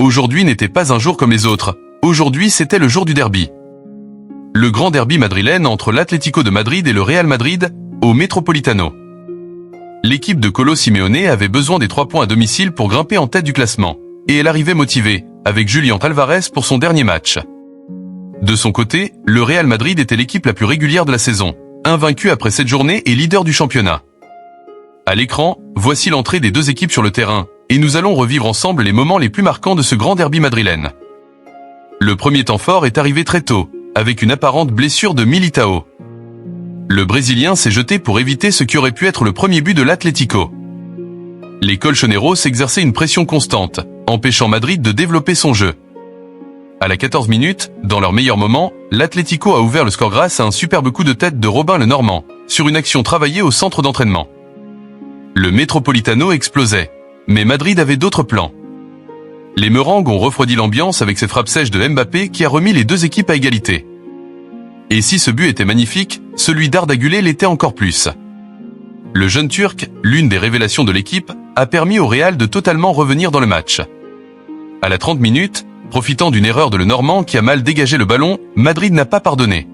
Aujourd'hui n'était pas un jour comme les autres. Aujourd'hui c'était le jour du derby. Le grand derby madrilène entre l'Atlético de Madrid et le Real Madrid, au Metropolitano. L'équipe de Cholo Simeone avait besoin des 3 points à domicile pour grimper en tête du classement. Et elle arrivait motivée, avec Julián Álvarez pour son dernier match. De son côté, le Real Madrid était l'équipe la plus régulière de la saison, invaincu après 7 journées et leader du championnat. À l'écran, voici l'entrée des deux équipes sur le terrain, et nous allons revivre ensemble les moments les plus marquants de ce grand derby madrilène. Le premier temps fort est arrivé très tôt, avec une apparente blessure de Militao. Le Brésilien s'est jeté pour éviter ce qui aurait pu être le premier but de l'Atlético. Les colchoneros exerçaient une pression constante, empêchant Madrid de développer son jeu. À la 14 minutes, dans leur meilleur moment, l'Atlético a ouvert le score grâce à un superbe coup de tête de Robin le Normand, sur une action travaillée au centre d'entraînement. Le Metropolitano explosait, mais Madrid avait d'autres plans. Les Merengues ont refroidi l'ambiance avec ces frappes sèches de Mbappé qui a remis les deux équipes à égalité. Et si ce but était magnifique, celui d'Arda Güler l'était encore plus. Le jeune Turc, l'une des révélations de l'équipe, a permis au Real de totalement revenir dans le match. À la 30 minutes, profitant d'une erreur de le Normand qui a mal dégagé le ballon, Madrid n'a pas pardonné.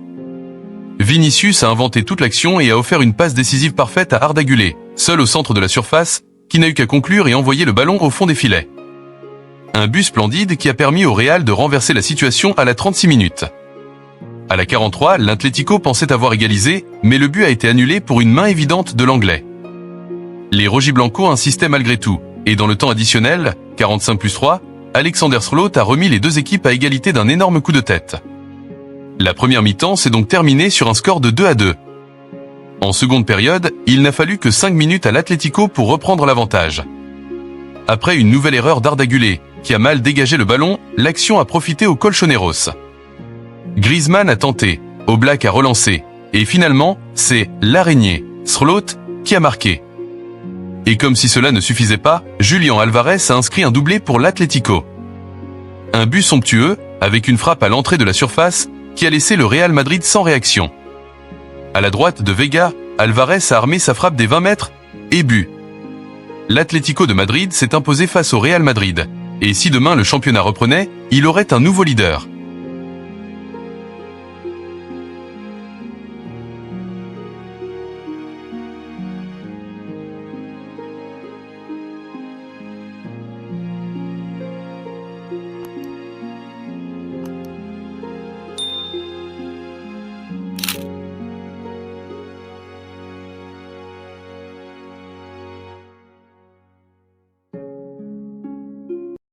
Vinicius a inventé toute l'action et a offert une passe décisive parfaite à Arda Güler, seul au centre de la surface, qui n'a eu qu'à conclure et envoyer le ballon au fond des filets. Un but splendide qui a permis au Real de renverser la situation à la 36 minutes. À la 43, l'Atlético pensait avoir égalisé, mais le but a été annulé pour une main évidente de l'Anglais. Les rojiblancos insistaient malgré tout, et dans le temps additionnel, 45+3, Alexander Sørloth a remis les deux équipes à égalité d'un énorme coup de tête. La première mi-temps s'est donc terminée sur un score de 2-2. En seconde période, il n'a fallu que 5 minutes à l'Atlético pour reprendre l'avantage. Après une nouvelle erreur d'Arda Güler, qui a mal dégagé le ballon, l'action a profité aux colchoneros. Griezmann a tenté, Oblak a relancé, et finalement, c'est l'araignée, Sørloth, qui a marqué. Et comme si cela ne suffisait pas, Julián Álvarez a inscrit un doublé pour l'Atlético. Un but somptueux, avec une frappe à l'entrée de la surface, qui a laissé le Real Madrid sans réaction. À la droite de Vega, Álvarez a armé sa frappe des 20 mètres, et but. L'Atlético de Madrid s'est imposé face au Real Madrid, et si demain le championnat reprenait, il aurait un nouveau leader.